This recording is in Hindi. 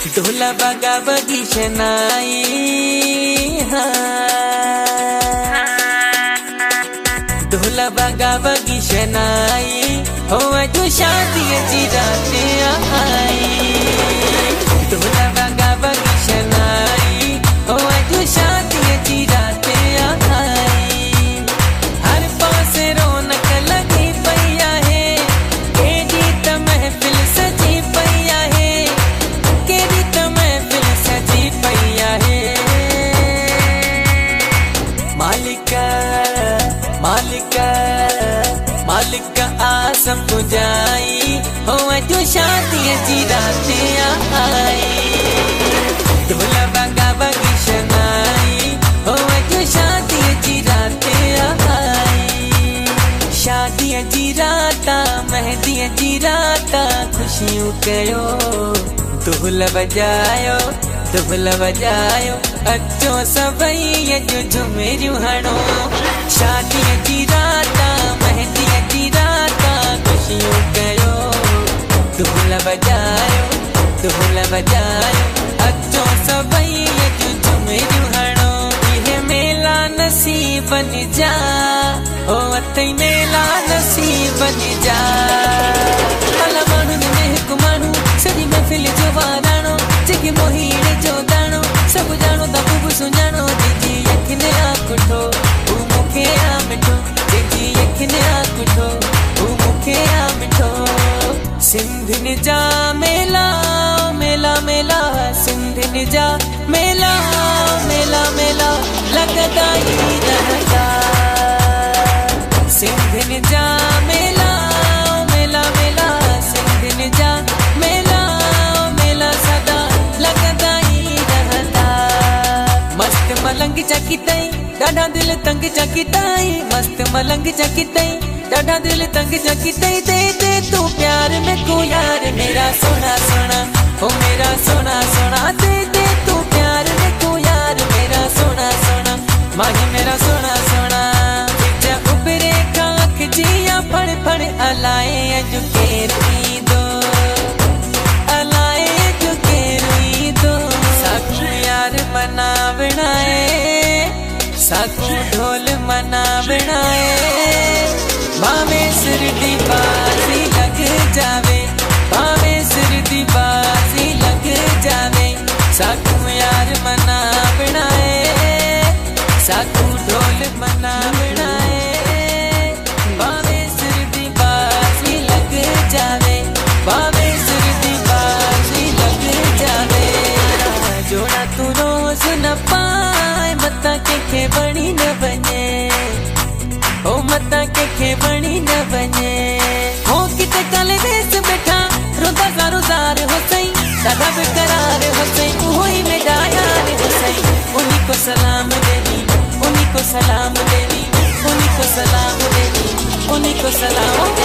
ढोला बागा बगीशनाई ढोला बागा बगीशनाई हो जो शादी जी रातें आई। ढोला बागा बगीशनाई हो जो शादी जी रातें आई। हर पास रौनक लगी पैया है, केरी त महफिल सजी पैया है, केरी त महफिल सजी पैया है। मालिका मालिका मालिका आसम पुजाई हो जो शादी जी रातें आई। ढोला बागा बगीशनाई हो जो शादी जी रातें आई। शादी जी राता मेहंदी जी राता खुशियों कयो, ढोल बजायो अचो सभई जो झुमेरियूं हणो। शादी जी राता मेहंदी जी राता खुशियों कयो, ढोल बजायो अचो सभई जो झुमेरियूं हणो। इहे मेला नसीबन जा ओ अथई मेला नसीबन जा। अला माण्हुनि में हिकु माण्हू सॼी महफ़िल जो वाराणो, जेके मोहीड़े जो दाणो सभु ॼाणो त ख़ूब सुञाणो। जंहिंजी अखियुनि आकुठो हू मूंखे आ मिठो, जंहिंजी अखियुनि आकुठो हू मूंखे आ मिठो। सिंधियुनि जा मेला मेला मेला, सिंधियुनि जा मेला मेला मेला लॻंदा ई रहंदा। सिंधियुनि जा मेला मेला मेला, सिंधियुनि जा मेला मेला सदा लॻंदा ई रहंदा। मस्त मलंग चकी तई ॾाढा दिल तंग चकी तई, मस्त मलंग चकी तई ॾाढा दिल तंग चकी तई। दे तू प्यार में को यार मेरा सोना सोना ओ मेरा सोना सोना। दे तू प्यार में को यार मेरा सोना सोना, माही मेरा सोना सोना। जा उबरे काख जिया फड़ फड़ अलाए अज केरी दो, अलाए अज केरी दो। साकू यार मना बनाए, साकू ढोल मना बनाए। भावे सिर दी बाजी लग जावे, भावे सिर दी बाजी लग जावे। साकू यार मना बनाए, साकू ढोल मना बनाए। भावे सिर दी बाजी लग जावे, भावे सिर दी बाजी लग जावे। जोड़ा तू रोज न पाए मता के बणी न बने, ओ मता के बणी न बने। हो किते काले देश बैठा रोदा ज़ारो ज़ार हो सई, दादा बेकरार हो सई, उहोई मेरा यार हो सई। उन्हीं को सलाम देवी, उन्हीं को सलाम देवी, उन्हीं को सलाम देवी, उन्हीं को सलाम।